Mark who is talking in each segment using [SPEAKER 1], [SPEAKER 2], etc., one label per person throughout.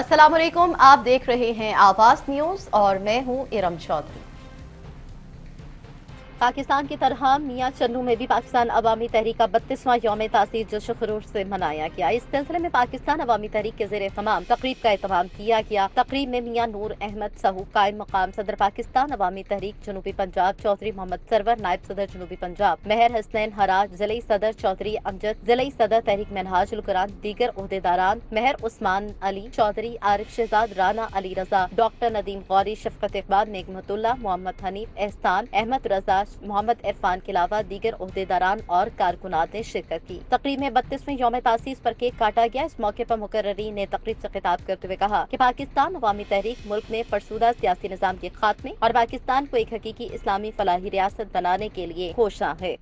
[SPEAKER 1] अस्सलाम वालेकुम, आप देख रहे हैं आवाज न्यूज और मैं हूं इरम चौधरी। पाकिस्तान की तरह मियां चन्नू में भी पाकिस्तान अवामी तहरीक का 32वां यौम तासीस जोश खरूश से मनाया गया। इस सिलसिले में पाकिस्तान अवामी तहरीक के ज़ेर तमाम तकरीब का एहतमाम किया गया। तकरीब में मियां नूर अहमद सहू कायम मकाम सदर पाकिस्तान अवामी तहरीक जनूबी पंजाब चौधरी मोहम्मद सरवर नायब सदर जनूबी पंजाब मेहर हसनैन हराज ज़िले सदर चौधरी अमजद ज़िले सदर तहरीक मनहाजुल कुरान दीगर ओहदेदारान मेहर उस्मान अली चौधरी आरिफ शहजाद राना अली रजा डॉक्टर नदीम गौरी शफकत इकबाल नेगमतुल्ला मोहम्मद हनीफ एहसान अहमद रजा मोहम्मद इरफान के अलावा दीगर ओहदेदारान और कारकुनात ने शिरकत की। तकरीब में 32वें यौम तासीस पर केक काटा गया। इस मौके पर मुकर्ररीन ने तकरीब से खिताब करते हुए कहा कि पाकिस्तान अवामी तहरीक मुल्क में फरसूदा सियासी निज़ाम के खात्मे और पाकिस्तान को एक हकीकी इस्लामी फलाही रियासत बनाने के लिए कोशिश है।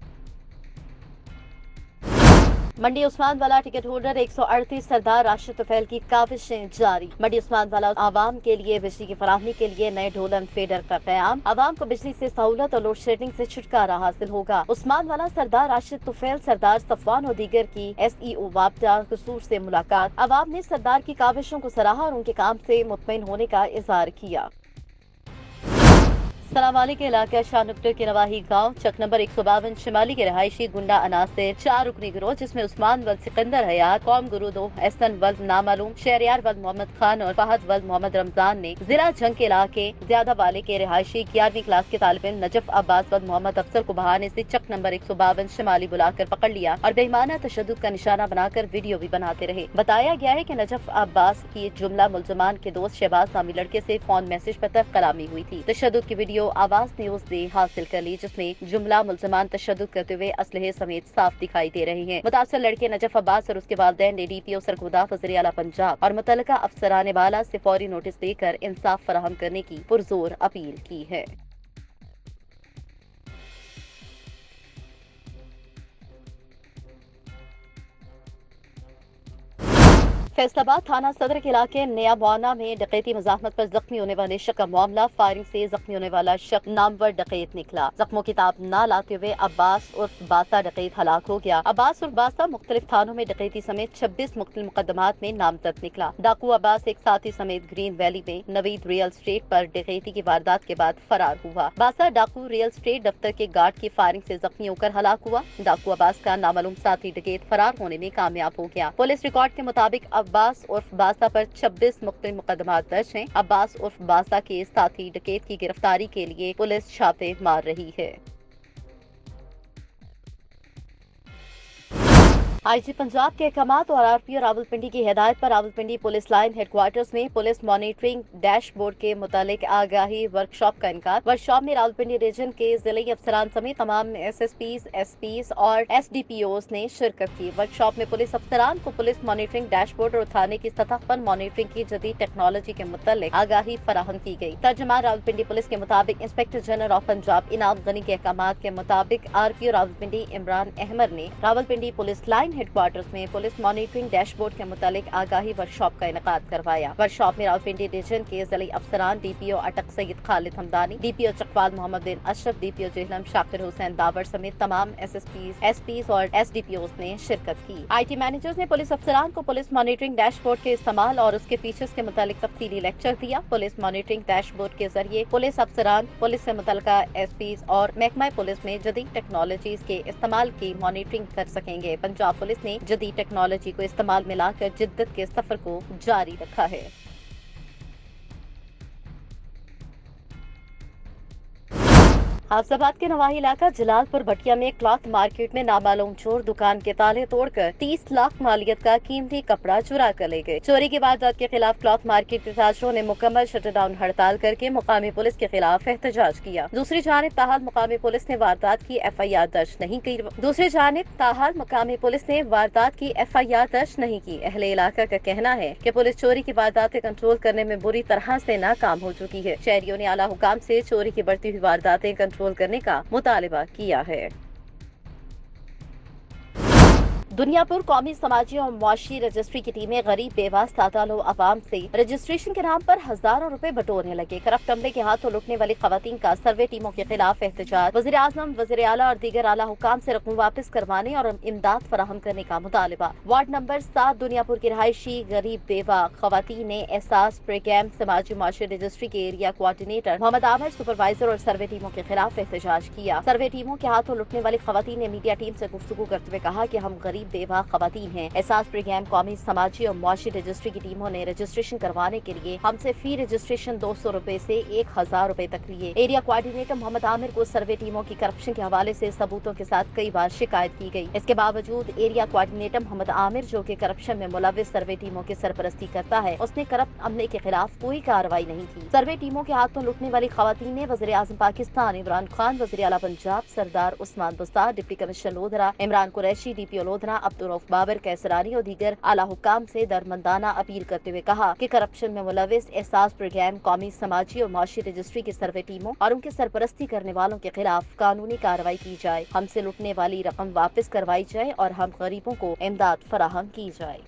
[SPEAKER 1] मंडी उस्मान वाला टिकट होल्डर 138 सरदार राशिद तुफैल की काविशें जारी। मंडी उस्मान वाला आवाम के लिए बिजली की फराहमी के लिए नए ढोलन फीडर का क़याम। आवाम को बिजली से सहूलत और लोड शेडिंग से छुटकारा हासिल होगा। उस्मान वाला सरदार राशिद तुफैल सरदार सफवान और दीगर की SEO वापडा कसूर से मुलाकात। आवाम ने सरदार की काविशों को सराहा और उनके काम से मुतमईन होने का इजहार किया। सलावाली के इलाके शाहनुक्टर के नवाही गांव चक नंबर 152 शिमाली के रहायशी गुंडा अनासिर 4 रुकनी गिरोह जिसमें उस्मान वल्द सिकंदर हयात कौम गुरु दो एहसन वल्द नामालूम शहरियार वल्द मोहम्मद खान और फहद वल्द मोहम्मद रमजान ने जिला जंग के इलाके ज्यादा वाले के रहायशी 11वीं क्लास के तालिब इल्म नजफ अब्बास वल्द मोहम्मद अफसर को बहाने से चक नंबर 152 शिमाली बुलाकर पकड़ लिया और बेईमाना तशद्दुद का निशाना बनाकर वीडियो भी बनाते रहे। बताया गया है कि नजफ अब्बास की जुमला मुलजमान के दोस्त शहबाज नामी लड़के से फोन मैसेज पर तक कलामी हुई थी। तशद्दुद की वीडियो आवाज न्यूज ने हासिल कर ली जिसमें जुमला मुलजमान तशद्दुद करते हुए असलहे समेत साफ दिखाई दे रहे हैं। मुतासर लड़के नजफ अब्बास और उसके वालिदैन ने DPO सरगोदा वज़ीर आला पंजाब और मुतल्लिका अफसरान बाला से फौरी नोटिस देकर इंसाफ फराहम करने की पुरजोर अपील की है। फैसलाबाद थाना सदर के इलाके नया मुआना में डकैती मजाहमत पर जख्मी होने वाले शख्स का मामला फायरिंग से जख्मी होने वाला शख्स नामवर डकैत निकला। जख्मों की ताब न लाते हुए अब्बास उर्फ बासा डकैत हलाक हो गया। अब्बास उर्फ बासा मुख्तलिफ थानों में डकैती समेत 26 मुख्तलिफ मुकदमात में नामजद निकला। डाकू अब्बास एक साथी समेत ग्रीन वैली में नवीद रियल स्टेट पर डकैती की वारदात के बाद फरार हुआ। बासा डाकू रियल स्टेट दफ्तर के गार्ड की फायरिंग से जख्मी होकर हलाक हुआ। डाकू अब्बास का नामालूम साथी डकैत फरार होने में कामयाब हो गया। पुलिस रिकॉर्ड के मुताबिक अब्बास उर्फ बासा पर 26 मुख्तलिफ मुकदमात दर्ज हैं। अब्बास उर्फ बासा के साथी डकैत की गिरफ्तारी के लिए पुलिस छापे मार रही है। IG पंजाब के अहकामात और RPO रावलपिंडी की हिदायत पर रावलपिंडी पुलिस लाइन हेडक्वार्टर्स में पुलिस मॉनिटरिंग डैशबोर्ड के मुतालिक आगाही वर्कशॉप का इनकार। वर्कशॉप में रावलपिंडी रीजन के जिले अफसरान समेत तमाम SSPs, SPs और SDPOs ने शिरकत की। वर्कशॉप में पुलिस अफसरान को पुलिस मॉनिटरिंग डैशबोर्ड और थाने की सतह पर मॉनिटरिंग की जदीद टेक्नोलॉजी के मुतालिक आगाही फराहम की गई। तर्जुमान रावलपिंडी पुलिस के मुताबिक इंस्पेक्टर जनरल ऑफ पंजाब इनाम गनी के अहकामात के मुताबिक RPO रावलपिंडी इमरान अहमद ने रावलपिंडी पुलिस लाइन हेडक्वार्टर्स में पुलिस मॉनिटरिंग डैशबोर्ड के मुतालिक आगाही वर्कशॉप का इनकाद करवाया। वर्कशॉप में रावलपिंडी रीजन के जिले अफसरान DPO अटक सईद खालिद हमदानी, DPO चकवाल मोहम्मद बिन अशरफ, DPO जेहलम शाकिर हुसैन दावर समेत तमाम SSPs, SPs और SDPOs ने शिरकत की। IT मैनेजर्स ने पुलिस अफसरान को पुलिस मॉनिटरिंग डैशबोर्ड के इस्तेमाल और उसके फीचर्स के मुतालिक तफसीली लेक्चर दिया। पुलिस मॉनिटरिंग डैशबोर्ड के जरिए पुलिस अफसरान पुलिस से मुतल्लिका SPs और महकमा पुलिस में जदीद टेक्नोलॉजीज के इस्तेमाल की मॉनिटरिंग कर सकेंगे। पंजाब पुलिस ने जदीद टेक्नोलॉजी को इस्तेमाल में लाकर जिद्दत के सफर को जारी रखा है। हाफजाबाद के नवाही इलाका जलालपुर भटिया में क्लॉथ मार्केट में नामालूम चोर दुकान के ताले तोड़कर 30 लाख मालियत का कीमती कपड़ा चुरा कर ले गए। चोरी की वारदात के खिलाफ क्लॉथ मार्केट के ताजरों ने मुकम्मल शटरडाउन हड़ताल करके मुकामी पुलिस के खिलाफ एहतजाज किया। दूसरी जानिब ताहाल मुकामी पुलिस ने वारदात की FIR दर्ज नहीं की। अहले इलाका का कहना है कि पुलिस चोरी की वारदातें कंट्रोल करने में बुरी तरह से नाकाम हो चुकी है। शहरियों ने आला हुकाम से चोरी की बढ़ती हुई वारदातें कंट्रोल करने का मुतालिबा किया है। दुनियापुर कौमी समाजी और मुआशी रजिस्ट्री की टीमें गरीब बेवा सादालो अवाम से रजिस्ट्रेशन के नाम पर हजारों रुपए बटोरने लगे। करप्ट अमले के हाथों लुटने वाली खवातीन का सर्वे टीमों के खिलाफ एहतजाज। वज़ीर आज़म, वज़ीर आला और दीगर आला हुकाम से रकम वापस करवाने और इमदाद फराहम करने का मुतालबा। वार्ड नंबर 7 दुनियापुर की रहायशी गरीब बेवा खवातीन ने एहसास प्रोग्राम समाजी मुआशी रजिस्ट्री के area coordinator Mohammad Aamir, supervisor और सर्वे टीमों के खिलाफ एहतजाज किया। सर्वे टीमों के हाथों लुटने वाली खवातीन ने मीडिया टीम से गुफ्तगू करते हुए कहा कि हम गरीब बेवा खवातीन हैं। एहसास प्रोग्राम कौमी समाजी और मुआशी रजिस्ट्री की टीमों ने रजिस्ट्रेशन करवाने के लिए हमसे फी रजिस्ट्रेशन 200 रुपए से 1000 रुपए तक लिए। एरिया कोऑर्डिनेटर मोहम्मद आमिर को सर्वे टीमों की करप्शन के हवाले से सबूतों के साथ कई बार शिकायत की गई। इसके बावजूद एरिया कोऑर्डिनेटर मोहम्मद आमिर, जो कि करप्शन में मुलविस सर्वे टीमों की सरपरस्ती करता है, उसने करप्ट अमले के खिलाफ कोई कार्रवाई नहीं की। सर्वे टीमों के हाथों लुटने वाली खवातीन ने वज़ीर आज़म पाकिस्तान इमरान खान, वज़ीर आला Punjab Sardar Usman Buzdar, deputy commissioner Lodhran Imran Qureshi, DPO Lodhran Abdul Rauf Babar Qaisrani और दीगर आला हुकाम से दरमंदाना अपील करते हुए कहा कि करप्शन में मुलविस एहसास प्रोग्राम कौमी समाजी और मुआशी रजिस्ट्री की सर्वे टीमों और उनके सरपरस्ती करने वालों के खिलाफ कानूनी कार्रवाई की जाए, हमसे लुटने वाली रकम वापस करवाई जाए और हम गरीबों को इमदाद फराहम की जाए।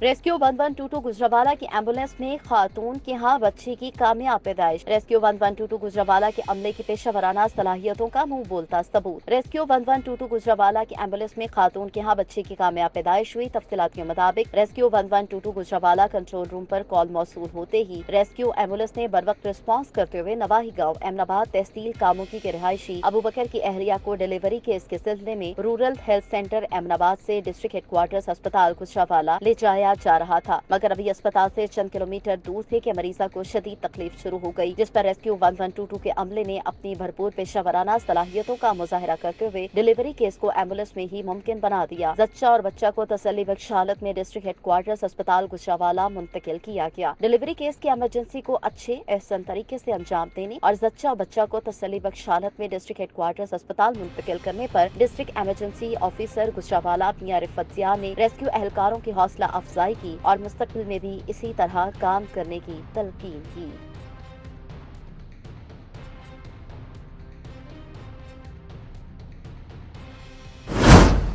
[SPEAKER 1] रेस्क्यू 1122 गुजरावाला की एम्बुलेंस में खातून के यहाँ बच्चे की कामयाब पैदाइश। रेस्क्यू 1122 गुजरावाला के अमले की पेशेवराना सलाहियतों का मुंह बोलता सबूत। रेस्क्यू 1122 गुजरावाला की एम्बुलेंस में खातून के यहाँ बच्चे की कामयाब पैदाइश हुई। तफसीलात के मुताबिक रेस्क्यू 1122 गुजरावाला कंट्रोल रूम पर कॉल मौसूल होते ही रेस्क्यू एम्बुलेंस ने बर वक्त रिस्पॉन्स करते हुए नवाही गाँव एमनाबाद तहसील कामुकी के रिहायशी अबू बकर की अहलिया को डिलीवरी केस के सिलसिले में रूरल हेल्थ सेंटर एमनाबाद से डिस्ट्रिक्ट हेडक्वार्टर्स अस्पताल गुजरावाला ले जाया जा रहा था, मगर अभी अस्पताल से चंद किलोमीटर दूर थे कि मरीजा को शदीद तकलीफ शुरू हो गई, जिस पर रेस्क्यू 1122 के अमले ने अपनी भरपूर पेशावराना सलाहियतों का मुजाहरा करते हुए डिलीवरी केस को एम्बुलेंस में ही मुमकिन बना दिया। जच्चा और बच्चा को तसल्ली बख्श हालत में डिस्ट्रिक्ट हेडक्वार्टर्स अस्पताल गुजरावाला मुंतकिल किया गया। डिलीवरी केस की इमरजेंसी को अच्छे एहसन तरीके से अंजाम देने और जच्चा और बच्चा को तसल्ली बख्श हालत में डिस्ट्रिक्ट हेडक्वार्टर्स अस्पताल मुंतकिल करने पर डिस्ट्रिक्ट इमरजेंसी ऑफिसर गुजरावाला मियां रिफत जिया ने रेस्क्यू एहलकारों की हौसला अफजाई की और मुस्तकबिल में भी इसी तरह काम करने की तलकीन की।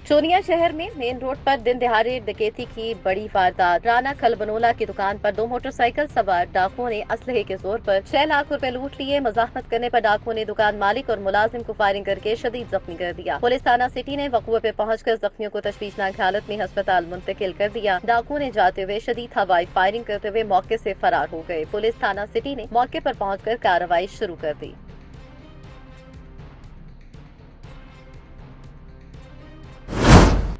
[SPEAKER 1] चोनिया शहर में मेन रोड पर दिन दिहाड़े डकैती की बड़ी वारदात। राना खलबनोला की दुकान पर 2 मोटरसाइकिल सवार डाकुओं ने असलहे के जोर पर 6 लाख रुपए लूट लिए। मजाहमत करने पर डाकुओं ने दुकान मालिक और मुलाजिम को फायरिंग करके शदीद जख्मी कर दिया। पुलिस थाना सिटी ने वक़ूए पे पहुंचकर जख्मियों को तशवीशनाक हालत में अस्पताल मुंतकिल कर दिया। डाकुओं ने जाते हुए शदीद हवाई फायरिंग करते हुए मौके से फरार हो गए। पुलिस थाना सिटी ने मौके पर पहुंचकर कार्रवाई शुरू कर दी।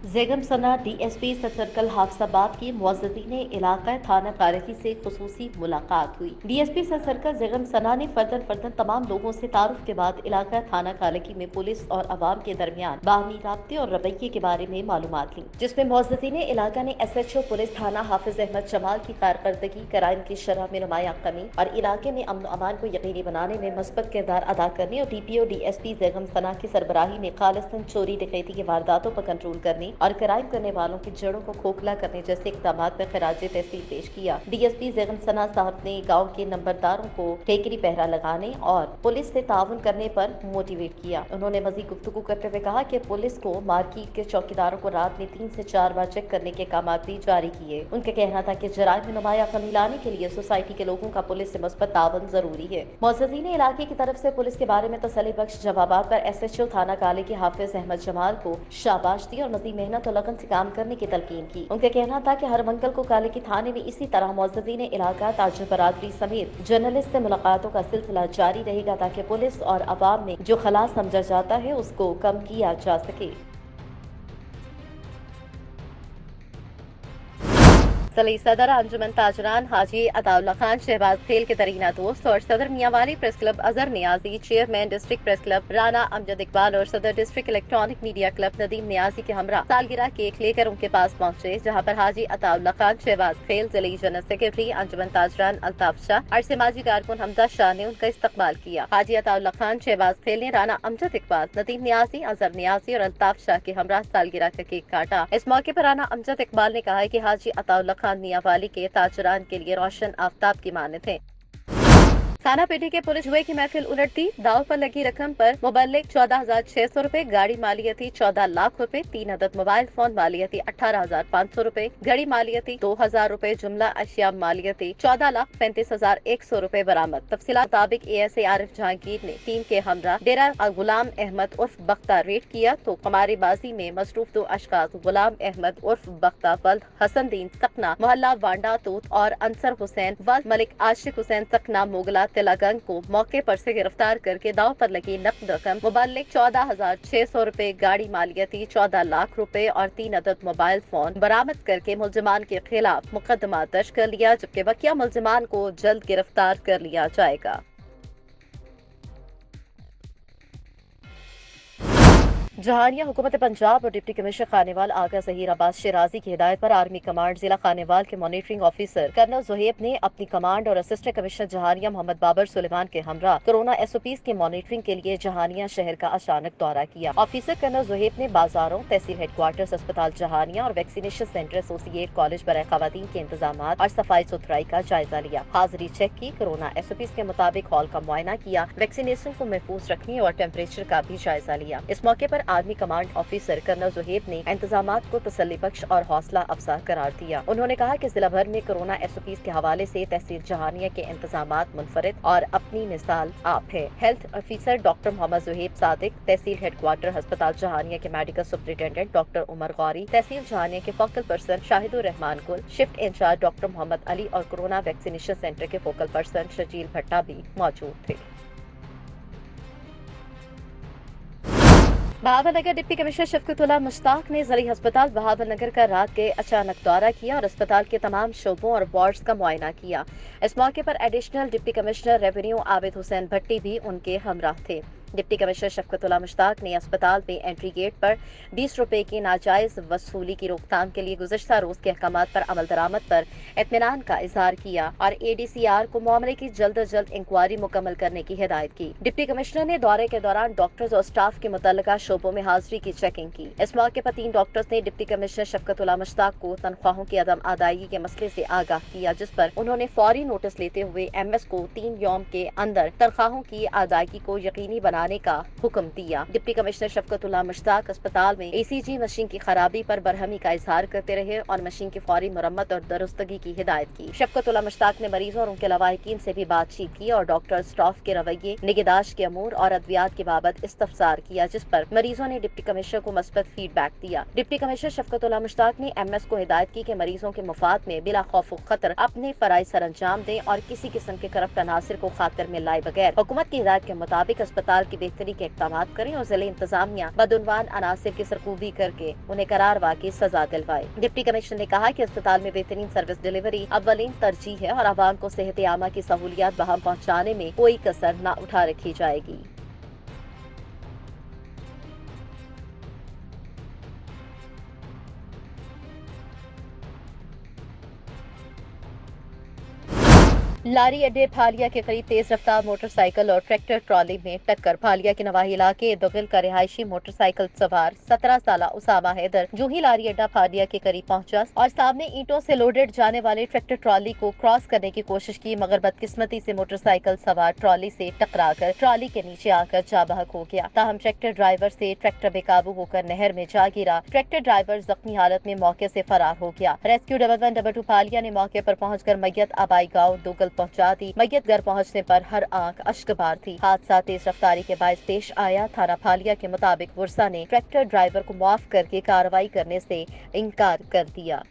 [SPEAKER 1] जेगम सना डीएसपी सब सर्कल हाफसाबाद की मुअज़्ज़ज़ीन इलाका थाना कारिकी से खुसूसी मुलाकात हुई। डीएसपी सब सर्कल जेगम सना ने फर्दन तमाम लोगों से तारुफ के बाद इलाका थाना कारिकी में पुलिस और अवाम के दरमियान बाहमी राब्ते और रवैये के बारे में मालूमात ली, जिसमें मुअज़्ज़ज़ीन इलाका ने SHO पुलिस थाना हाफिज अहमद जमाल की कारकर्दगी, कराइम की शरह में नुमाया कमी और इलाके में अमन अमान को यकीनी बनाने में मस्बत किरदार अदा करने और DPO DSP जेगम सना की सरबराही में खालिस्तन चोरी डकैती की वारदातों पर कंट्रोल करने और क्राइम करने वालों की जड़ों को खोखला करने जैसे इक़दामात पर खिराज तहसील पेश किया। DSP जेगम सना साहब ने गाँव के नंबरदारों को ठेकरी पहरा लगाने और पुलिस से ताउन करने पर मोटिवेट किया। उन्होंने मज़ीद गुफ्तगू करते हुए कहा कि पुलिस को मार्केट के चौकीदारों को रात में 3 से 4 बार चेक करने के काम भी जारी किए। उनका कहना था कि जराइम में नुमाया कमी लाने के लिए सोसाइटी के लोगों का पुलिस से मस्बत ताउन जरूरी है। मुअज़्ज़ज़ीन इलाके की तरफ से पुलिस के बारे में तसल्ली बख्श जवाबात पर SHO थाना काले के हाफिज अहमद जमाल को शाबाश दी और मज़ीद मेहनत और लगन से काम करने की तलकीन की। उनका कहना था कि हर मंगल को काले की थाने में इसी तरह मुअज़्ज़ज़ीन इलाका, ताजिर बरादरी समेत जर्नलिस्ट से मुलाकातों का सिलसिला जारी रहेगा ताकि पुलिस और अवाम में जो खला समझा जाता है उसको कम किया जा सके। सदर अंजुमन ताजरान हाजी अताउल्ला खान शहबाज खेल के तरीना दोस्त और सदर Mianwali press club Azhar Niazi, chairman district press club Rana Amjad Iqbal और सदर district electronic media club Nadeem Niazi के हमरा सालगिरह केक लेकर उनके पास पहुंचे, जहां पर हाजी अताउल्ला खान शहबाज खेल, जिले जनरल सेक्रेटरी अंजुमन ताजरान अल्ताफ शाह और समाजी कारकुन हमदा शाह ने उनका इस्तकबाल किया। हाजी अताउल्ला खान शहबाज खेल ने राना अमजद इकबाल, नदीम नियाजी, अजहर नियाजी और अल्ताफ शाह के हमरा सालगिरह का केक काटा। इस मौके पर राना अमजद इकबाल ने कहा कि हाजी अताउल्ला खान मियांवाली के ताजरान के लिए रोशन आफ्ताब की मानत है। थाना पेटी के पुलिस जुए की महफिल उलटती, दाव पर लगी रकम पर मुबल्लिग 14,600 रूपए, गाड़ी मालियती 14 लाख रूपए, 3 अदद मोबाइल फोन मालियती 18,500 रूपए, घड़ी मालियती 2,000 रूपए, जुमला अशिया मालियती 14,35,100 रूपए बरामद। तफसीलात मुताबिक ASA आरिफ जहांगीर ने टीम के हमरा डेरा गुलाम अहमद उर्फ बख्ता रेड किया तो कमारीबाजी में मसरूफ 2 अशखास गुलाम अहमद उर्फ बख्ता वल्द हसन दीन सकना मोहल्ला वांडा तूत और अंसर हुसैन वल्द मलिक आशिक हुसैन सकना मोगला तिलागंग को मौके पर से गिरफ्तार करके दाव पर लगी नकद रकम मुबल्लिग 14,600 रूपए, गाड़ी मालियती 14 लाख रूपए और 3 अदद मोबाइल फोन बरामद करके मुलजिमान के खिलाफ मुकदमा दर्ज कर लिया, जबकि बकिया मुलजिमान को जल्द गिरफ्तार कर लिया जाएगा। जहानिया हुकूमत पंजाब और डिप्टी कमिश्नर खानेवाल आगा ज़हीर अब्बास शिराजी की हिदायत पर आर्मी कमांड जिला खानेवाल के मॉनिटरिंग ऑफिसर कर्नल ज़ुहैब ने अपनी कमांड और असिस्टेंट कमिश्नर जहानिया मोहम्मद बाबर सुलेमान के हमरा कोरोना SOPs की मॉनिटरिंग के लिए जहानिया शहर का अचानक दौरा किया। ऑफिसर कर्नल ज़ुहैब ने बाजारों, तहसील हेडक्वार्टर्स, अस्पताल जहानिया और वैक्सीनेशन सेंटर, एसोसिएट कॉलेज बराए खवातीन के इंतजाम और सफाई सुथराई का जायजा लिया। हाजिरी चेक की, कोरोना SOPs के मुताबिक हॉल का मुआयना किया, वैक्सीनेशन को महफूज रखने और टेम्परेचर का भी जायजा लिया। इस मौके पर army command officer colonel Zuhaib ने इंतजामात को तसल्ली बख्श और हौसला अफजा करार दिया। उन्होंने कहा कि जिला भर में कोरोना SOPs के हवाले से तहसील जहानिया के इंतजामात मुनफरिद और अपनी मिसाल आप है। Health officer doctor Muhammad Zohaib Sadiq, tehsil headquarter अस्पताल जहानिया के medical superintendent doctor Umar Ghauri, tehsil Jahanian के focal person Shahidur Rehman Gul, shift incharge doctor Muhammad Ali और कोरोना वैक्सीनेशन सेंटर के फोकल पर्सन शजील भट्टा भी मौजूद थे। बहावलनगर डिप्टी कमिश्नर शफकतुल्लाह मुश्ताक ने ज़िला अस्पताल बहावलनगर का रात के अचानक दौरा किया और अस्पताल के तमाम शोबों और वार्ड्स का मुआयना किया। इस मौके पर additional deputy commissioner revenue Abid Hussain Bhatti भी उनके हमराह थे। डिप्टी कमिश्नर शफकतुल्लाह मुश्ताक ने अस्पताल में एंट्री गेट पर 20 रुपए की नाजायज वसूली की रोकथाम के लिए गुज़श्ता रोज के अहकामात पर अमल दरामद पर इत्मीनान का इजहार किया और ADCR को मामले की जल्द अज जल्द इंक्वायरी मुकम्मल करने की हिदायत की। डिप्टी कमिश्नर ने दौरे के दौरान डॉक्टर्स और स्टाफ के मुतल्लिका शोबों में हाजिरी की चेकिंग की। इस मौके पर 3 डॉक्टर्स ने डिप्टी कमिश्नर शफकतुल्लाह मुश्ताक को तनख्वाहों की अदम अदायगी के मसले से आगाह किया, जिस पर उन्होंने फौरी नोटिस लेते हुए MS को 3 यौम के अंदर तनख्वाहों की अदायगी को यकीनी बनाने का हुक्म दिया। डिप्टी कमिश्नर शफकतुल्लाह मुश्ताक अस्पताल में ECG मशीन की खराबी पर बरहमी का इजहार करते रहे और मशीन की फौरी मरम्मत और दुरुस्तगी की हिदायत की। शफकतुल्लाह मुश्ताक ने मरीजों और उनके लवाहिकीन से भी बातचीत की और डॉक्टर स्टाफ के रवैये, निगहदाश्त के अमूर और अद्वियात के बाबत इस्तफसार किया, जिस पर मरीजों ने डिप्टी कमिश्नर को मस्बत फीडबैक दिया। डिप्टी कमिश्नर शफकतुल्लाह मुश्ताक ने MS को हिदायत की कि मरीजों के मुफाद में बिला खौफ खतर अपने फराइज सर अंजाम दें और किसी किस्म के करप्ट अनासिर को खातिर में लाए बगैर हुकूमत की हिदायत के मुताबिक अस्पताल की बेहतरी के इक़दामात करें और जिले इंतजामिया बदउनवान अनासिर की सरकूबी करके उन्हें करारवा की सजा दिलवाए। डिप्टी कमिश्नर ने कहा कि अस्पताल में बेहतरीन सर्विस डिलीवरी अव्वलीन तरजीह है और आवाम को सेहत आमा की सहूलियात बहाम पहुँचाने में कोई कसर न उठा रखी जाएगी। लारी अड्डे फालिया के करीब तेज रफ्तार मोटरसाइकिल और ट्रैक्टर ट्रॉली में टक्कर। फालिया के नवाही इलाके दुगिल का रिहायशी मोटरसाइकिल सवार 17 साल उसामा हैदर जो ही लारी अड्डा फालिया के करीब पहुंचा और सामने ईंटों से लोडेड जाने वाले ट्रैक्टर ट्रॉली को क्रॉस करने की कोशिश की, मगर बदकिस्मती से मोटरसाइकिल सवार ट्रॉली से टकराकर ट्रॉली के नीचे आकर जाबहक हो गया। ताहम ट्रैक्टर ड्राइवर से ट्रैक्टर बेकाबू होकर नहर में जा गिरा। ट्रैक्टर ड्राइवर जख्मी हालत में मौके से फरार हो गया। रेस्क्यू 1112 फालिया ने मौके पर पहुंचकर मैयत आबाई गाँव दुगल पहुंचा दी। मैयत घर पहुंचने पर हर आंख अश्कबार थी। हादसा तेज रफ्तारी के बायस पेश आया। थाना फालिया के मुताबिक वर्षा ने ट्रैक्टर ड्राइवर को माफ करके कार्रवाई करने से इनकार कर दिया।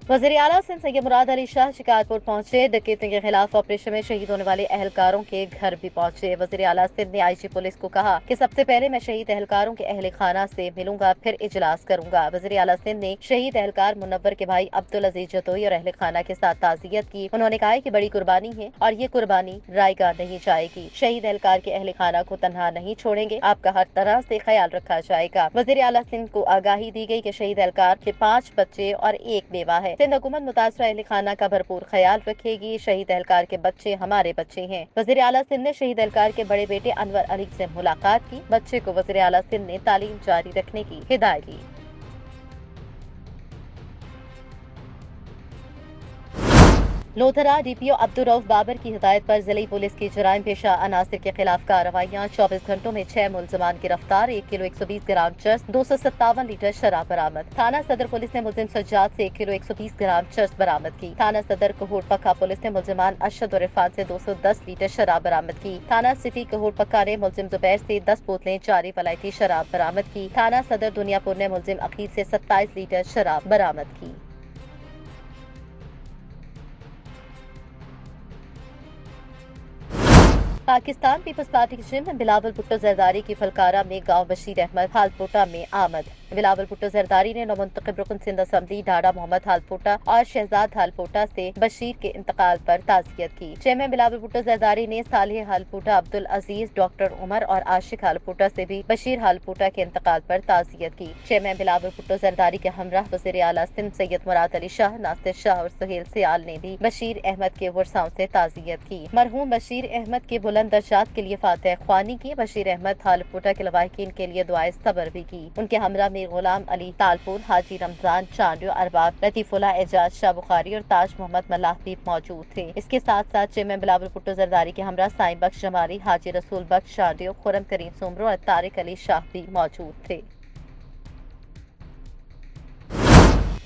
[SPEAKER 1] वज़ीर आला सिंध सैयद मुराद अली शाह शिकारपुर पहुंचे। डकैती के खिलाफ ऑपरेशन में शहीद होने वाले अहलकारों के घर भी पहुंचे। वज़ीर आला सिंध ने IG पुलिस को कहा कि सबसे पहले मैं शहीद अहलकारों के अहल खाना से मिलूंगा, फिर इजलास करूंगा। वज़ीर आला सिंध ने शहीद अहलकार मुनव्वर के भाई अब्दुल अजीज जतोई और अहल खाना के साथ ताज़ियत की। उन्होंने कहा कि बड़ी कुर्बानी है और ये कुर्बानी रायगा नहीं जाएगी। शहीद अहलकार के अहल खाना को तन्हा नहीं छोड़ेंगे, आपका हर तरह से ख्याल रखा जाएगा। वज़ीर आला सिंध को आगाही दी गई कि शहीद अहलकार के 5 बच्चे और 1 बेवा है। सिंध हुकूमत मुतासरा अहल खाना का भरपूर ख्याल रखेगी। शहीद एहलकार के बच्चे हमारे बच्चे हैं। वज़ीर आला सिंध ने शहीद एहलकार के बड़े बेटे अनवर अली से मुलाकात की। बच्चे को वज़ीर आला सिंध ने तालीम जारी रखने की हिदायत दी। लोधरा डीपीओ अब्दुल रऊफ बाबर की हिदायत पर जिले पुलिस की जराइम पेशा अनासर के खिलाफ कार्रवाइयां। 24 घंटों में 6 मुलजमान गिरफ्तार, 1 किलो 120 ग्राम चर्स, 257 लीटर शराब बरामद। थाना सदर पुलिस ने मुलजिम सज्जाद से 1 किलो 120 ग्राम चर्स बरामद की। थाना सदर कहोड़ पक्का पुलिस ने मुलजिमान अरशद और इरफान से 210 लीटर शराब बरामद की। थाना सिटी कहोड़ पक्का ने मुलजिम जुबैर से 10 बोतलें जारी वलायती शराब बरामद की। थाना सदर दुनियापुर ने मुलजिम अकील से 27 लीटर शराब बरामद की। पाकिस्तान पीपल्स पार्टी के चेयरमैन बिलावल भुट्टो जरदारी की फलकारा में गांव बशीर अहमद हालपोटा में आमद। बिलावल भुट्टो जरदारी ने नौमुंतखब रुकन सिंध असम्बली डाड़ा मोहम्मद हालपोटा और शहजाद हालपोटा से बशीर के इंतकाल पर ताज़ियत की। चेयरमैन बिलावल भुट्टो जरदारी ने सालिह हालपोटा, अब्दुल अजीज, डॉक्टर उमर और आशिक हालपोटा से भी बशीर हालपोटा के इंतकाल पर ताज़ियत की। चेयरमैन बिलावल भुट्टो जरदारी के हमराह वज़ीर आला सिंध सैयद मुराद अली शाह, नासिर शाह और सुहेल सियाल ने भी बशीर अहमद के वर्साओं से ताज़ियत की। मरहूम बशीर अहमद के बुलंद दर्जात के लिए फातिह ख्वानी की। बशीर अहमद हालपोटा के लवाहिकीन के लिए दुआए सबर भी की। उनके हमरा में गुलाम अली तालपुर, हाजी रमजान चांडियो, अरबाब लतीफुल्ला, एजाज शाह बुखारी और ताज मोहम्मद मल्लाह भी मौजूद थे। इसके साथ साथ चेयरमैन बिलावल भुट्टो जरदारी के हमरा साईं बख्श जमाली, हाजी रसूल बख्श चांडियो, खुरम करीम सुमरो और तारिक अली शाह भी मौजूद थे।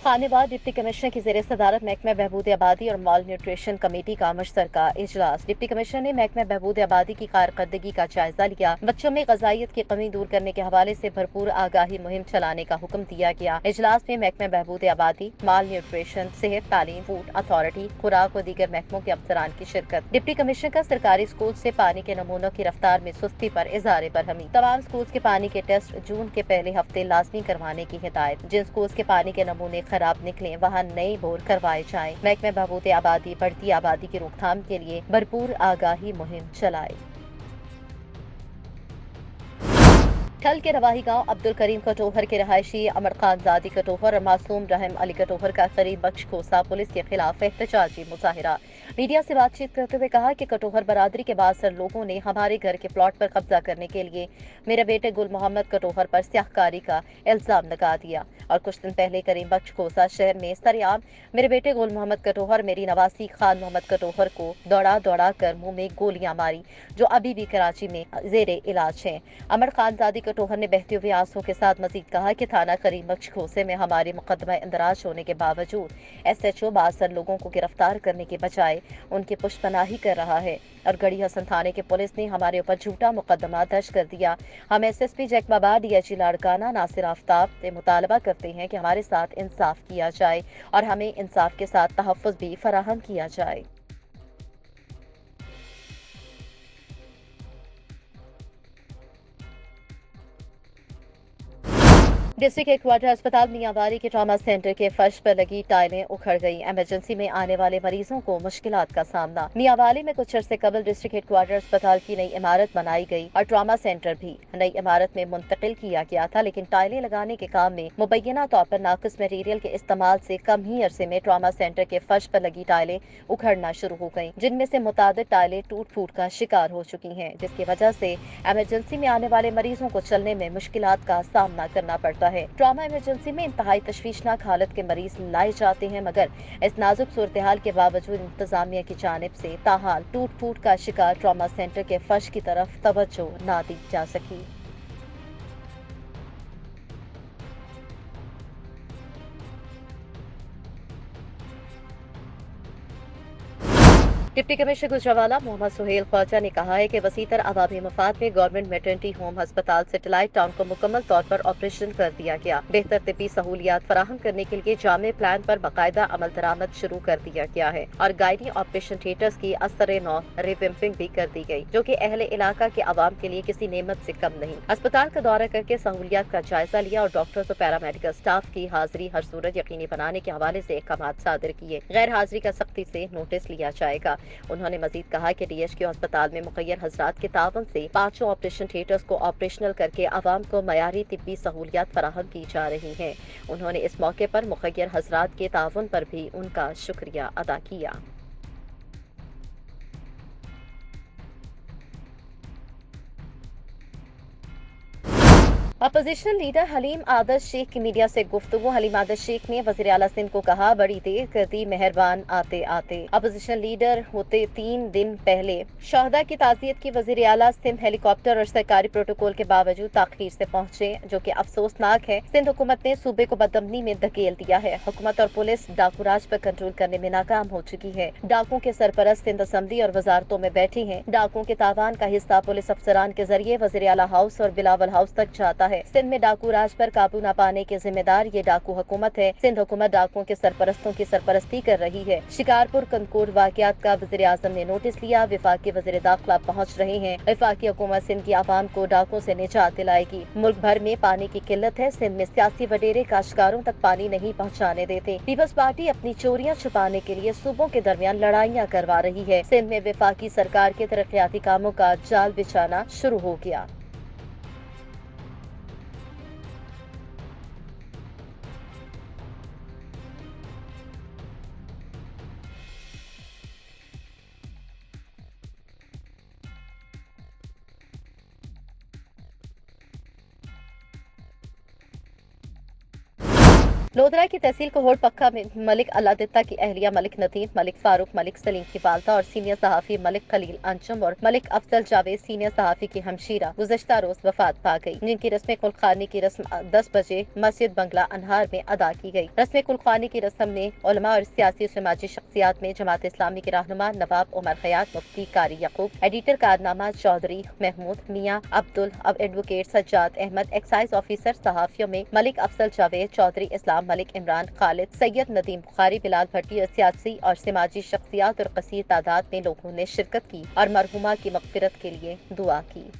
[SPEAKER 1] खानेवाद डिप्टी कमिश्नर की जेर सदारत महकमा बहबूद आबादी और माल न्यूट्रिशन कमेटी का मुश्तरका इजलास। डिप्टी कमिश्नर ने महकमा बहबूद आबादी की कारकर्दगी का जायजा लिया। बच्चों में ग़िज़ाइयत की कमी दूर करने के हवाले से भरपूर आगाही मुहिम चलाने का हुक्म दिया गया। इजलास में महकमा बहबूद आबादी, माल न्यूट्रिशन, सेहत, तालीम, फूड अथॉरिटी, खुराक और दीगर महकमों के अफसरान की शिरकत। डिप्टी कमिश्नर का सरकारी स्कूल से पानी के नमूनों की रफ्तार में सुस्ती पर इज़हार बरहमी। तमाम स्कूल के पानी के टेस्ट जून के पहले हफ्ते लाजमी करवाने की हिदायत। जिन स्कूल के पानी के नमूने खराब निकले वहाँ नए बोर करवाए जाएं। महकमा बहबूद आबादी बढ़ती आबादी की रोकथाम के लिए भरपूर आगाही मुहिम चलाए। ठल के रवाही गांव अब्दुल करीम कटोहर के रहायशी अमर खानजादी कटोहर और मासूम रहम अली कटोहर का करीब बख्श खोसा पुलिस के खिलाफ एहतजाजी मुजाहिरा। मीडिया से बातचीत करते हुए कहा कि कटोहर बरादरी के बासर लोगों ने हमारे घर के प्लॉट पर कब्जा करने के लिए मेरे बेटे गुल मोहम्मद कटोहर पर स्याहकारी का इल्जाम लगा दिया और कुछ दिन पहले करीम बख्श खोसा शहर में सरेआम मेरे बेटे गुल मोहम्मद कटोहर मेरी नवासी खान मोहम्मद कटोहर को दौड़ा दौड़ा कर मुंह में गोलियां मारी, जो अभी भी कराची में जेरे इलाज हैं। अमर खानजादी कटोहर ने बहते हुए आंसुओं के साथ मजीद कहा कि थाना करीम बख्श खोसे में हमारे मुकदमा इंदराज होने के बावजूद SHO बासर लोगों को गिरफ्तार करने के बजाय उनकी पुष्पनाही कर रहा है और गढ़ी हसन थाने की पुलिस ने हमारे ऊपर झूठा मुकदमा दर्ज कर दिया। हम SSP जैकबाबा, DIG लाड़काना, नासिर आफ्ताब से मुतालबा करते हैं कि हमारे साथ इंसाफ किया जाए और हमें इंसाफ के साथ तहफ़्फ़ुज़ भी फराहम किया जाए। डिस्ट्रिक्ट हेडक्वार्टर अस्पताल मियांवाली के ट्रॉमा सेंटर के फर्श पर लगी टाइलें उखड़ गई। इमरजेंसी में आने वाले मरीजों को मुश्किलात का सामना। मियांवाली में कुछ अरसे कबल डिस्ट्रिक्ट हेडक्वार्टर अस्पताल की नई इमारत बनाई गई और ट्रॉमा सेंटर भी नई इमारत में मुंतकिल किया गया था, लेकिन टाइलें लगाने के काम में मुबैना तौर पर नाकिस मटीरियल के इस्तेमाल से कम ही अरसे में ट्रॉमा सेंटर के फर्श पर लगी टाइलें उखड़ना शुरू हो गयी, जिनमें से मुतादिद टाइलें टूट फूट का शिकार हो चुकी हैं, जिसकी वजह से इमरजेंसी में आने वाले मरीजों को चलने में मुश्किलात का सामना करना पड़ता है। ट्रॉमा इमरजेंसी में इंतहाई तशवीशनाक हालत के मरीज लाए जाते हैं, मगर इस नाजुक सूरत हाल के बावजूद इंतजामिया की जानिब से ताहाल टूट फूट का शिकार ट्रॉमा सेंटर के फर्श की तरफ तवज्जो ना दी जा सकी। डिप्टी कमिश्नर गुजरावाला मोहम्मद सुहेल ख्वाजा ने कहा है कि वसीतर अवामी मफाद में गवर्नमेंट मेटर्निटी होम अस्पताल सैटेलाइट टाउन को मुकम्मल तौर पर ऑपरेशन कर दिया गया। बेहतर तिब्बी सहूलियात फराहम करने के लिए जामे प्लान पर बाकायदा अमल दरामद शुरू कर दिया गया है और गायनी ऑपरेशन थिएटर्स की असर नौ रिविम्पिंग भी कर दी गई, जो कि अहले इलाका के अवाम के लिए किसी नेमत से कम नहीं। अस्पताल का दौरा करके सहूलियात का जायजा लिया और डॉक्टर्स और पैरामेडिकल स्टाफ की हाजिरी हर सूरत यकीनी बनाने के हवाले से अहकाम सादर किए। गैर हाजिरी का सख्ती से नोटिस लिया जाएगा। उन्होंने मजीद कहा कि DHQ अस्पताल में मुखय्यर हजरात के तावन से 5 ऑपरेशन थिएटर्स को ऑपरेशनल करके आवाम को मयारी तिब्बी सहूलियात फराहम की जा रही हैं। उन्होंने इस मौके पर मुखय्यर हजरात के तावन पर भी उनका शुक्रिया अदा किया। अपोजिशन लीडर हलीम आदर्श शेख की मीडिया से गुफ्तगू। हलीम आदर्श शेख ने वज़ीर आला सिंध को कहा, बड़ी देर कर दी मेहरबान आते आते। अपोजिशन लीडर होते 3 दिन पहले शहदा की ताज़ियत की वज़ीर आला सिंध हेलीकॉप्टर और सरकारी प्रोटोकॉल के बावजूद ताख़ीर से पहुंचे, जो कि अफसोसनाक है। सिंध हुकूमत ने सूबे को बदअमनी में धकेल दिया है। हुकूमत और पुलिस डाकू राज पर कंट्रोल करने में नाकाम हो चुकी है। डाकुओं के सरपरस्त सिंध असम्बली और वजारतों में बैठी हैं। डाकुओं के तावान का हिस्सा पुलिस अफसरान के जरिए वज़ीर आला हाउस और बिलावल हाउस तक जाता है। सिंध में डाकू राज पर काबू न पाने के जिम्मेदार ये डाकू हुकूमत है। सिंध हुकूमत डाकुओं के सरपरस्तों की सरपरस्ती कर रही है। शिकारपुर कंकोड वाकयात का वज़ीर आज़म ने नोटिस लिया। वफाकी वज़ीर दाखिला पहुँच रहे हैं। वफाकी हुकूमत सिंध की आवाम को डाकुओं से निजात दिलाएगी। मुल्क भर में पानी की किल्लत है। सिंध में सियासी वडेरे काश्तकारों तक पानी नहीं पहुँचाने देते। पीपल्स पार्टी अपनी चोरियां छुपाने के लिए सूबों के दरमियान लड़ाइयाँ करवा रही है। सिंध में वफाकी सरकार के तरक्याती कामों का जाल बिछाना शुरू हो गया। लोधरा की तहसील कोहोड़ पक्का में मलिक अलादित्ता की अहलिया मलिक नदीम, मलिक फारूक, मलिक सलीम की वालदा और सीनियर सहाफ़ी मलिक खलील अंजुम और मलिक अफजल जावेद सीनियर सहाफ़ी की हमशीरा गुज़श्ता रोज वफात पा गई, जिनकी रस्म कुलखानी की रस्म 10 बजे मस्जिद बंगला अनहार में अदा की गई। रस्म कुलखानी की रस्म में उलमा और सियासी समाजी शख्सियात में जमात इस्लामी के रहनुमा नवाब उमर खयात, मुफ्ती कारी यकूब, एडिटर कारनामा चौधरी महमूद, मियाँ अब्दुल, अब advocate Sajjad Ahmed, excise officer सहाफ़ियों में मलिक अफजल जावेद, चौधरी इस्लाम, मलिक इमरान, खालिद, सैयद नदीम बुखारी, बिलाल भट्टी और सियासी और समाजी शख्सियात और कसीर तादाद में लोगों ने शिरकत की और मरहुमा की मग़फ़िरत के लिए दुआ की।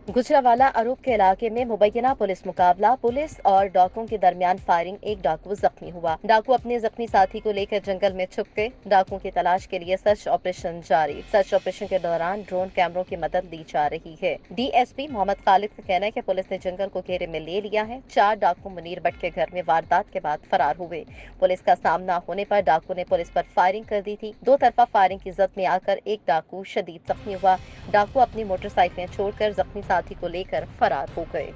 [SPEAKER 1] गुजरावाला अरूब के इलाके में मुबैना पुलिस मुकाबला, पुलिस और डाकुओं के दरमियान फायरिंग, एक डाकू जख्मी हुआ। डाकू अपने जख्मी साथी को लेकर जंगल में छुप गए। डाकुओं की तलाश के लिए सर्च ऑपरेशन जारी। सर्च ऑपरेशन के दौरान ड्रोन कैमरों की मदद ली जा रही है। DSP मोहम्मद खालिद का कहना है कि पुलिस ने जंगल को घेरे में ले लिया है। 4 डाकू मुनीर भट्ट के घर में वारदात के बाद फरार हुए। पुलिस का सामना होने पर डाकू ने पुलिस पर फायरिंग कर दी थी। 2 तरफा फायरिंग की जद में आकर एक डाकू शदीद जख्मी हुआ। डाकू अपनी मोटरसाइकिलें छोड़कर जख्मी साथी को लेकर फरार हो गए।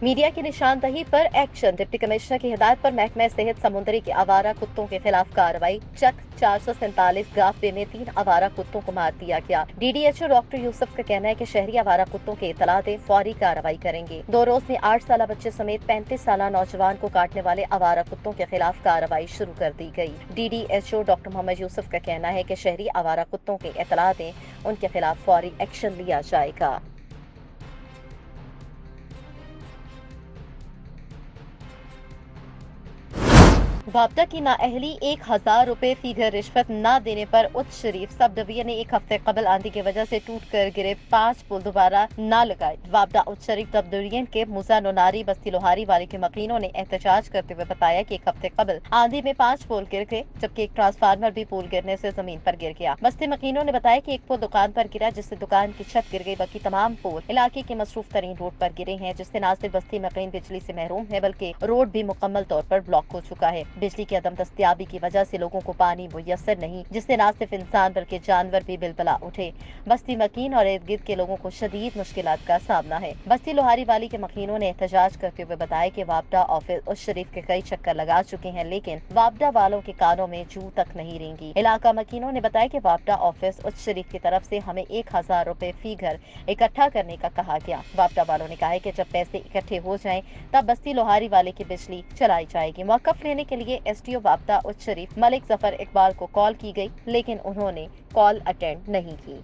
[SPEAKER 1] मीडिया की निशानदही पर एक्शन, डिप्टी कमिश्नर की हिदायत पर महकमा सेहत समुद्री के आवारा कुत्तों के खिलाफ कार्रवाई। चक 447 ग्राफवे में 3 आवारा कुत्तों को मार दिया गया। DDHO डॉक्टर यूसुफ का कहना है कि शहरी आवारा कुत्तों के इतला दें, फौरी कार्रवाई करेंगे। 2 रोज में 8 साल बच्चे समेत 35 साल नौजवान को काटने वाले आवारा कुत्तों के खिलाफ कार्रवाई शुरू कर दी गई। DDHO डॉक्टर मोहम्मद यूसुफ का कहना है कि शहरी आवारा कुत्तों के इतला दें, उनके खिलाफ फौरी एक्शन लिया जाएगा। वापडा की नाअहली 1000 रुपए फी घर रिश्वत न देने पर उच्च शरीफ सब डिवीजन ने 1 हफ्ते कबल आंधी की वजह से टूट कर गिरे 5 पुल दोबारा न लगाए। वापडा उच्च शरीफ सब डिवीजन के मुजा नोनारी बस्ती लोहारी वाले के मकीनों ने एहतजाज करते हुए बताया कि 1 हफ्ते कबल आंधी में 5 पुल गिर गए, जबकि एक ट्रांसफार्मर भी पुल गिरने से जमीन पर गिर गया। बस्ती मकीनों ने बताया कि एक पुल दुकान पर गिरा, जिससे दुकान की छत गिर गई। बाकी तमाम पुल इलाके के मसरूफ तरीन रोड पर गिरे हैं, जिससे न सिर्फ बस्ती मकीन बिजली से महरूम है, बल्कि रोड भी मुकम्मल तौर पर ब्लॉक हो चुका है। बिजली की अदम दस्तयाबी की वजह से लोगों को पानी मुयस्सर नहीं, जिससे न सिर्फ इंसान बल्कि जानवर भी बिलबला उठे। बस्ती मकीन और इर्द गिर्द के लोगों को शदीद मुश्किलात का सामना है। बस्ती लोहारी वाली के मकीनों ने एहतजाज करते हुए बताया कि वापडा ऑफिस उस शरीफ के कई चक्कर लगा चुके हैं, लेकिन वापडा वालों के कानों में जू तक नहीं रेंगी। इलाका मकीनों ने बताया कि वापडा ऑफिस उच्च शरीफ की तरफ से हमें 1000 रुपए फी घर इकट्ठा करने का कहा गया। वापडा वालों ने कहा है कि जब पैसे इकट्ठे हो जाएं, तब बस्ती लोहारी वाले की बिजली चलाई जाएगी। मौकफ लेने के लिए SDO वापडा उच्च शरीफ मलिक जफर इकबाल को कॉल की गई, लेकिन उन्होंने कॉल अटेंड नहीं की।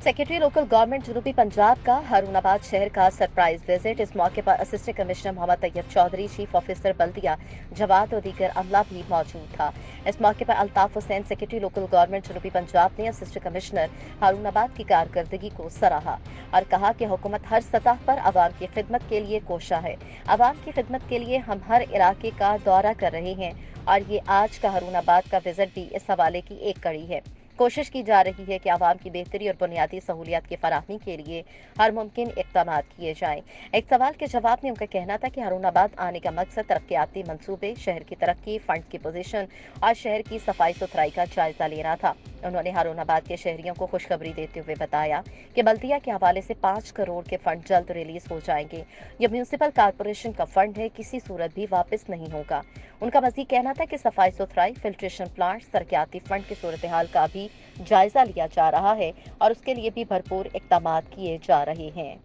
[SPEAKER 1] सेक्रेटरी लोकल गवर्नमेंट जनूबी पंजाब का हारूनाबाद शहर का सरप्राइज विजिट। इस मौके पर assistant commissioner Muhammad Tayyab Chaudhry, chief officer बल्दिया जवाद और दीगर अमला भी मौजूद था। इस मौके पर Altaf Hussain, secretary local government जनूबी पंजाब ने असिस्टेंट कमिश्नर हारूनाबाद की कारकर्दगी को सराहा और कहा कि हुकूमत हर सतह पर आवाम की खिदमत के लिए कोशा है। आवाम की खिदमत के लिए हम हर इलाके का दौरा कर रहे हैं और ये आज का हारूनाबाद का विजिट भी इस हवाले की एक कड़ी है। कोशिश की जा रही है कि आवाम की बेहतरी और बुनियादी सहूलियात की फराहमी के लिए हर मुमकिन इक़दाम किए जाएं। एक सवाल के जवाब में उनका कहना था कि हारूनाबाद आने का मकसद तरक्याती मंसूबे, शहर की तरक्की, फंड की पोजीशन और शहर की सफाई सुथराई का जायजा लेना था। उन्होंने हारूनाबाद के शहरियों को खुशखबरी देते हुए बताया कि बल्दिया के हवाले से 5 करोड़ के फंड जल्द रिलीज हो जाएंगे। यह म्यूनिसिपल कॉरपोरेशन का फंड है, किसी सूरत भी वापस नहीं होगा। उनका मजीद कहना था कि सफाई सुथराई, फिल्ट्रेशन प्लांट, तरक्याती फंड की सूरत हाल का भी जायजा लिया जा रहा है और उसके लिए भी भरपूर इक़दाम किए जा रहे हैं।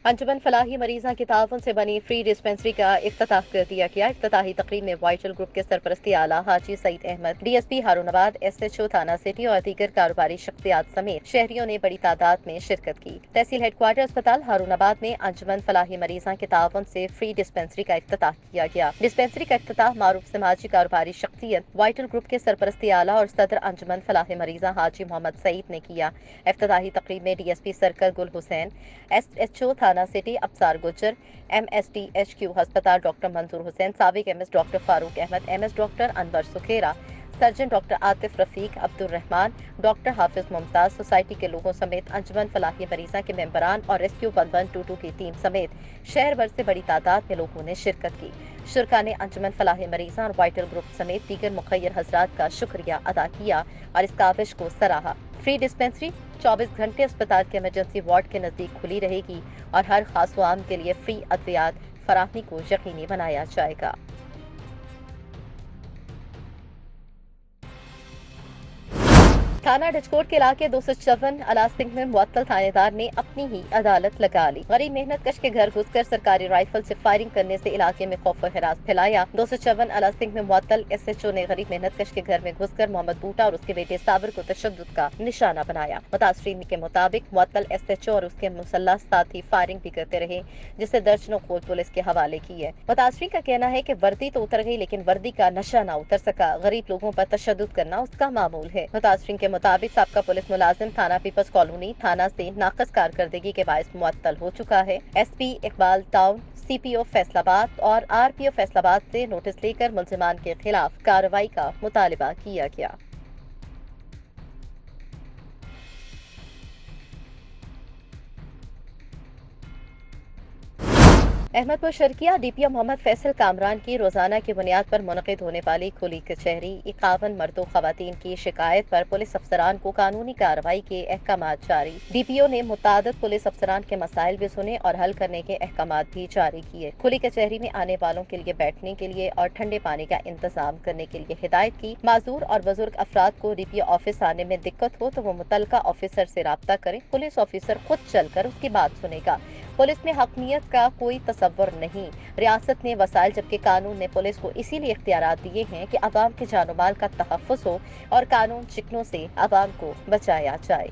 [SPEAKER 1] अंजुमन फलाही मरीजा के ताउन से बनी फ्री डिस्पेंसरी का इफ्तिताह कर दिया गया। इफ्तिताही तकरीब में वाइटल ग्रुप के सरपरस्ती आला हाजी सईद अहमद, DSP हारूनाबाद, SHO थाना सिटी और दीगर कारोबारी शख्सियात समेत शहरियों ने बड़ी तादाद में शिरकत की। तहसील हेडक्वार्टर अस्पताल हारूनाबाद में अंजुमन फलाही मरीजा के ताउन से फ्री डिस्पेंसरी का इफ्तिताह किया गया। डिस्पेंसरी का इफ्तिताह मारूफ समाजी कारोबारी शख्सियत वाइटल ग्रुप के सरपरस्ती आला और सदर अंजुमन फलाही मरीजा हाजी मोहम्मद सईद ने किया। इफ्तिताही तकरीब में DSP circle Gul Hussain, SHO थाना सिटी अफसार गुजर, MSDHQ अस्पताल डॉक्टर मंजूर हुसैन, साबिक MS doctor Farooq Ahmed, MS doctor Anwar Sukhera, surgeon doctor Atif Rafiq, Abdul Rehman, doctor Hafiz Mumtaz, society के लोगों समेत अंजुमन फलाही मरीजा के मेंबरान और रेस्क्यू 1122 की टीम समेत शहर भर से बड़ी तादाद में लोगों ने शिरकत की। शुरका ने अंजुमन फलाही मरीजा और वाइटल ग्रुप समेत दीगर मुखय्यर हजरात का शुक्रिया अदा किया और इस काविश को सराहा। फ्री डिस्पेंसरी 24 घंटे अस्पताल के इमरजेंसी वार्ड के नजदीक खुली रहेगी और हर खास आवाम के लिए फ्री अद्वियात फराहमी को यकीनी बनाया जाएगा। थाना डचकोट के इलाके 254 अलास्टिंग में मुअत्तल थानेदार ने अपनी ही अदालत लगा ली। गरीब मेहनत कश के घर घुसकर सरकारी राइफल से फायरिंग करने से इलाके में खौफ व हिरास फैलाया। 254 अलास्टिंग में मुअत्तल SHO ने गरीब मेहनत कश के घर में घुसकर मोहम्मद बूटा और उसके बेटे साबिर को तशद्दुद का निशाना बनाया। मुतासरीन के मुताबिक मुअत्तल SHO और उसके मुसल्लह साथी फायरिंग भी करते रहे, जिससे दर्जनों को पुलिस के हवाले की है। मुतासरीन का कहना है कि वर्दी तो उतर गई लेकिन वर्दी का नशा न उतर सका। गरीब लोगों पर तशद्दुद करना उसका मामूल है। मुतासरीन के मुताबिक साबका पुलिस मुलाजिम थाना पीपल्स कॉलोनी थाना से नाकस कारकर्दगी के बायस मुअत्तल हो चुका है। SP Iqbal town, CPO Faisalabad और RPO फैसलाबाद से नोटिस लेकर मुल्जिमान के खिलाफ कार्रवाई का मुतालिबा किया गया। अहमदपुर शर्किया DPO मोहम्मद फैसल कामरान की रोजाना की बुनियाद पर मुनक़िद होने वाली खुली कचहरी 51 मर्दों खवातीन की शिकायत पर पुलिस अफसरान को कानूनी कार्रवाई के अहकामात जारी। DPO ने मुतादिद पुलिस अफसरान के मसाइल भी सुने और हल करने के अहकामात भी जारी किए। खुली कचहरी में आने वालों के लिए बैठने के लिए और ठंडे पानी का इंतजाम करने के लिए हिदायत की। माजूर और बुजुर्ग अफराद को DPO ऑफिस आने में दिक्कत हो तो वो मुतल्लिका ऑफिसर से राब्ता करें। पुलिस ऑफिसर खुद चलकर उसकी बात सुनेगा। पुलिस में हकमियत का कोई तसव्वुर नहीं। रियासत ने वसाइल जबकि कानून ने पुलिस को इसीलिए इख्तियारात दिए हैं कि अवाम के जानो माल का तहफ़्फ़ुज़ हो और कानून चिकनों से अवाम को बचाया जाए।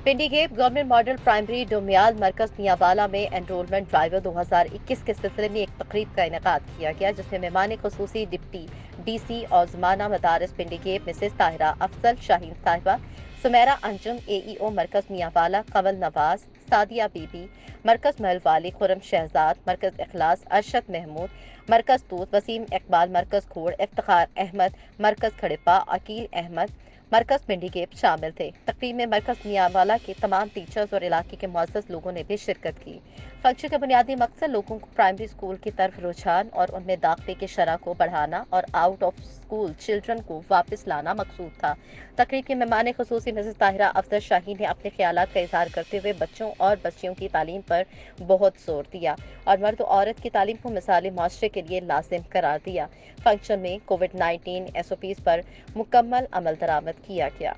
[SPEAKER 1] पिंडी गेप गवर्नमेंट मॉडल प्राइमरी डोमियाल मरकज मियांवाला में एनरोलमेंट ड्राइवर 2021 के सिलसिले में एक तकरीब का इनेकाद किया गया, जिसमें मेहमान खुसूसी डिप्टी DC और ज़माना मदारिस पिंडी गेप मिसेस ताहिरा अफजल शाहीन साहिबा, सुमेरा अंजुम AEO मरकज मियांवाला, कमल नवाज, सादिया बीबी, मरकज महल वाली, खुरम शहजाद, मरकज इखलास, अरशद महमूद, मरकज तूत, वसीम इकबाल, मरकज खोड़, इफ्तिखार अहमद, मरकज खड़िपा, अकील अहमद, मरकज पिंडी गेप शामिल थे। तकरीब में मरकज मियांवाला के तमाम टीचर्स और इलाके के मुअज़्ज़ज़ लोगों ने भी शिरकत की। फंक्शन का बुनियादी मकसद लोगों को प्राइमरी स्कूल की तरफ रुझान और उनमें दाखिले की शरह को बढ़ाना और आउट ऑफ स्कूल चिल्ड्रन को वापस लाना मकसूद था। तकरीब के मेहमान खुसूसी मिसेस ताहिरा अफजल शाहीन ने अपने ख्यालात का इजहार करते हुए बच्चों और बच्चियों की तालीम पर बहुत जोर दिया और मर्द और औरत की तालीम को मिसाली माशरे के लिए लाजिम करार दिया। फंक्शन में कोविड-19 SOPs पर मुकम्मल अमल दरामद किया गया।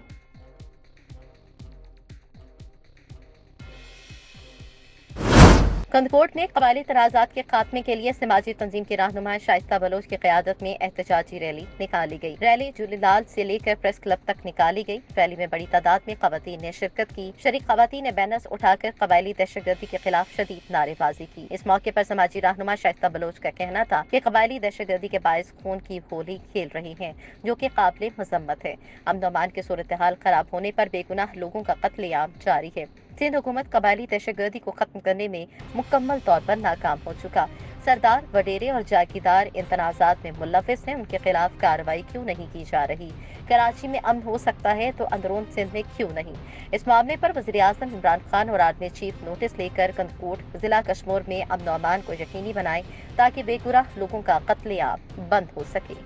[SPEAKER 1] कंदकोट में कबायली तनाज़ात के खात्मे के लिए समाजी तंजीम की रहनुमा शाइस्ता बलोच की क़यादत में एहतजाजी रैली निकाली गई। रैली झूलेलाल से लेकर प्रेस क्लब तक निकाली गई। रैली में बड़ी तादाद में खवातीन ने शिरकत की। शरीक खवातीन ने बैनर्स उठाकर कबायली दहशतगर्दी के खिलाफ शदीद नारेबाजी की। इस मौके पर समाजी रहनुमा शाइस्ता बलोच का कहना था कि कबायली दहशतगर्दी के बायस खून की होली खेल रहे हैं, जो कि काबिल मजम्मत है। अमन अमान की सूरत हाल खराब होने पर बेगुनाह लोगों का कत्लेआम जारी है। सिंध हुकूमत कबायली दहशतगर्दी को खत्म करने में मुकम्मल तौर पर नाकाम हो चुका। सरदार, वडेरे और जागीरदार इन तनाज़ात में मुल्लविस हैं, उनके खिलाफ कार्रवाई क्यों नहीं की जा रही? कराची में अमन हो सकता है तो अंदरून सिंध में क्यों नहीं? इस मामले पर वज़ीर आज़म इमरान खान और आर्मी चीफ नोटिस लेकर कंदकोट जिला कश्मीर में अमन और अमान को यकीनी बनाएं ताकि बेगुनाह लोगों का कत्लेआम बंद हो सके।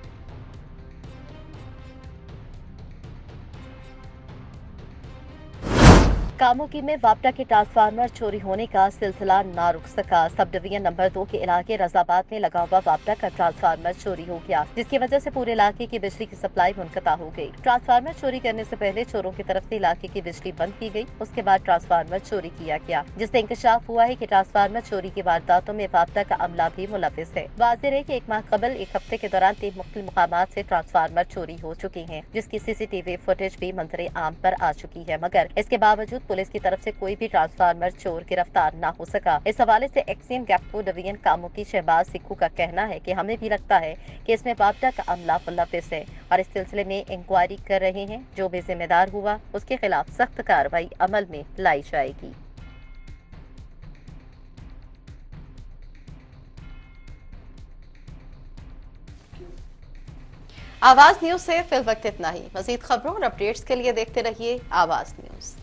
[SPEAKER 1] कामोकी में वापडा के ट्रांसफार्मर चोरी होने का सिलसिला ना रुक सका। सब डिवीजन नंबर 2 के इलाके रजाबाद में लगा हुआ वापडा का ट्रांसफार्मर चोरी हो गया, जिसकी वजह से पूरे इलाके की बिजली की सप्लाई मुनक़ता हो गई। ट्रांसफार्मर चोरी करने से पहले चोरों की तरफ से इलाके की बिजली बंद की गई। उसके बाद ट्रांसफार्मर चोरी किया गया, जिससे इंकशाफ हुआ है कि ट्रांसफार्मर चोरी की वारदातों में वापडा का अमला भी मुलविस है। वाज़ेह है कि एक माह कबल एक हफ्ते के दौरान 3 मुख्तलिफ मुकामात से ट्रांसफार्मर चोरी हो चुकी है, जिसकी CCTV फुटेज भी मंजरे आम पर आ चुकी है, मगर इसके बावजूद पुलिस की तरफ से कोई भी ट्रांसफार्मर चोर गिरफ्तार न हो सका। इस हवाले से एक्सियम गैप्को डिवीजन कामोकी शहबाज सिक्कू का कहना है कि हमें भी लगता है कि इसमें वापडा का अमला मुलविस है और इस सिलसिले में इंक्वायरी कर रहे हैं। जो भी जिम्मेदार हुआ उसके खिलाफ सख्त कार्रवाई अमल में लाई जाएगी। आवाज न्यूज से फिल वक्त इतना ही। मजीद खबरों और अपडेट्स के लिए देखते रहिए आवाज न्यूज।